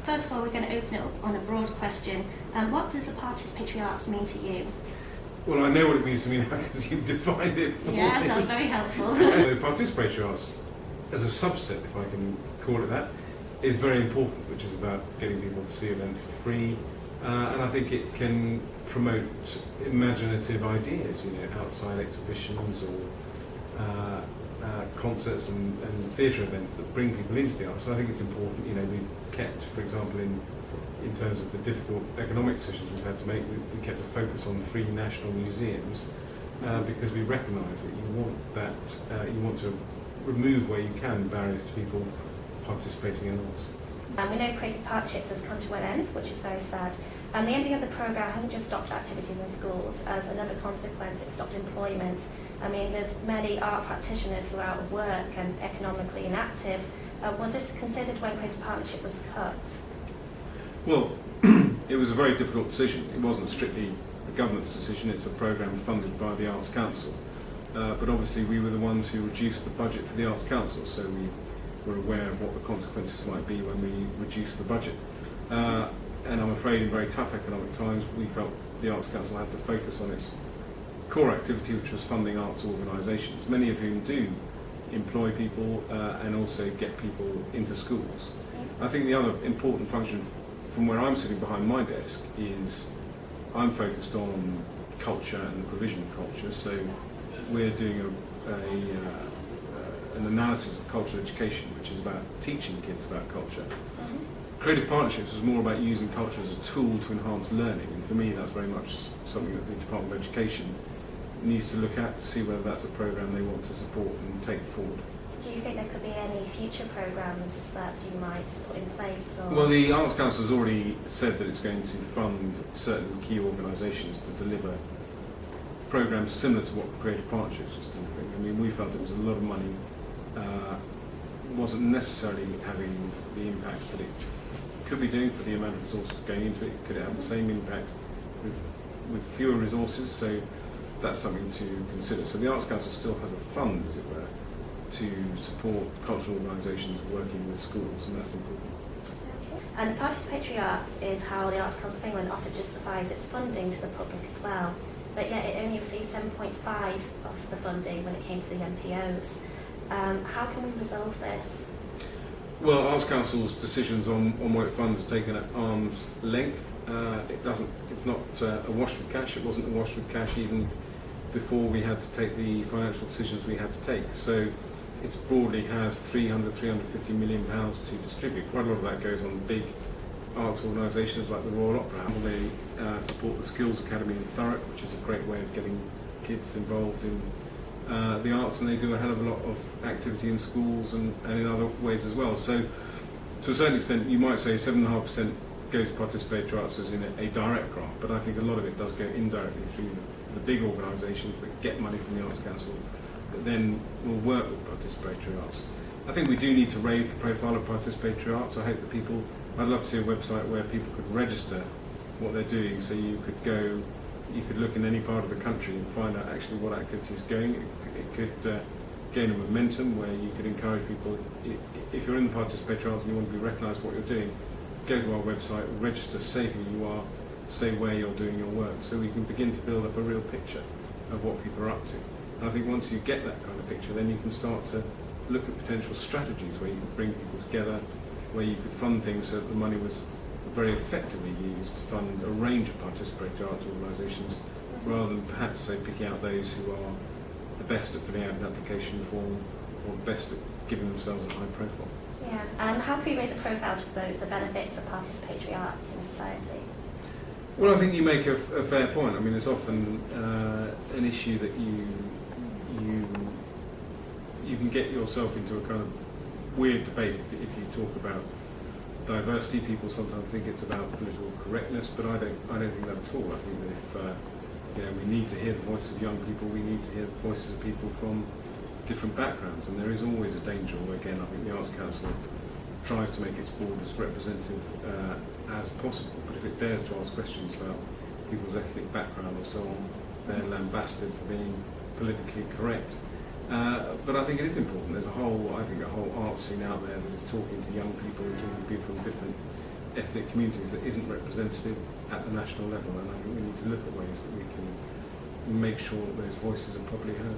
first of all, we're going to open it up on a broad question. What does the participatory arts mean to you? Well, I know what it means to me now because you've defined it for Yes, me. that was very helpful. The participatory arts, as a subset, if I can call it that, is very important, which is about getting people to see events for free, and I think it can promote imaginative ideas, outside exhibitions or concerts and theatre events that bring people into the arts. So I think it's important. We've kept, for example, in terms of the difficult economic decisions we've had to make, we kept a focus on free national museums because we recognise that you want to remove where you can barriers to people participating in arts. We know Creative Partnerships has come to an end, which is very sad. And the ending of the programme hasn't just stopped activities in schools. As another consequence, it stopped employment. I mean, there's many art practitioners who are out of work and economically inactive. Was this considered when Creative Partnership was cut? Well, it was a very difficult decision. It wasn't strictly the government's decision. It's a programme funded by the Arts Council. But obviously we were the ones who reduced the budget for the Arts Council, so we were aware of what the consequences might be when we reduced the budget. And I'm afraid in very tough economic times we felt the Arts Council had to focus on its core activity, which was funding arts organisations, many of whom do employ people and also get people into schools. I think the other important function from where I'm sitting behind my desk is I'm focused on culture and the provision of culture, so we're doing an analysis of cultural education, which is about teaching kids about culture. Creative Partnerships was more about using culture as a tool to enhance learning, and for me that's very much something that the Department of Education needs to look at to see whether that's a programme they want to support and take forward. Do you think there could be any future programmes that you might put in place? Or? Well, the Arts Council has already said that it's going to fund certain key organisations to deliver programmes similar to what Creative Partnerships was delivering. I mean, we felt it was a lot of money, wasn't necessarily having the impact that it could be doing for the amount of resources going into it. Could it have the same impact with fewer resources? So that's something to consider. So the Arts Council still has a fund, as it were, to support cultural organisations working with schools, and that's important. And the participatory arts is how the Arts Council of England often justifies its funding to the public as well. But yet it only received 7.5 of the funding when it came to the MPOs. How can we resolve this? Well, Arts Council's decisions on what it funds are taken at arm's length. It's not awash with cash. It wasn't awash with cash even before we had to take the financial decisions we had to take. So it broadly has 350 million pounds to distribute. Quite a lot of that goes on big arts organisations like the Royal Opera. They support the Skills Academy in Thurrock, which is a great way of getting kids involved in the arts, and they do a hell of a lot of activity in schools and in other ways as well. So to a certain extent you might say 7.5% goes to participatory arts as in a direct grant, but I think a lot of it does go indirectly through the big organisations that get money from the Arts Council that then will work with participatory arts. I think we do need to raise the profile of participatory arts. I hope that I'd love to see a website where people could register what they're doing, so you could look in any part of the country and find out actually what activity is going. It could gain a momentum where you could encourage people, if you're in the participatory arts and you want to be recognised for what you're doing, go to our website, register, say who you are, say where you're doing your work, so we can begin to build up a real picture of what people are up to. And I think once you get that kind of picture, then you can start to look at potential strategies where you could bring people together, where you could fund things so that the money was very effectively used to fund a range of participatory arts organisations, rather than perhaps say picking out those who are the best at filling out an application form or the best at giving themselves a high profile. Yeah, and how can we raise a profile to promote the benefits of participatory arts in society? Well, I think you make a fair point. I mean, it's often an issue that you can get yourself into a kind of weird debate if you talk about diversity. People sometimes think it's about political correctness, but I don't think that at all. I think that if we need to hear the voices of young people, we need to hear the voices of people from different backgrounds, and there is always a danger. Again, I think the Arts Council tries to make its board as representative as possible, but if it dares to ask questions about people's ethnic background or so on, they're lambasted for being politically correct. But I think it is important. There's a whole art scene out there that is talking to young people and talking to people from different ethnic communities that isn't represented at the national level, and I think we need to look at ways that we can make sure that those voices are properly heard.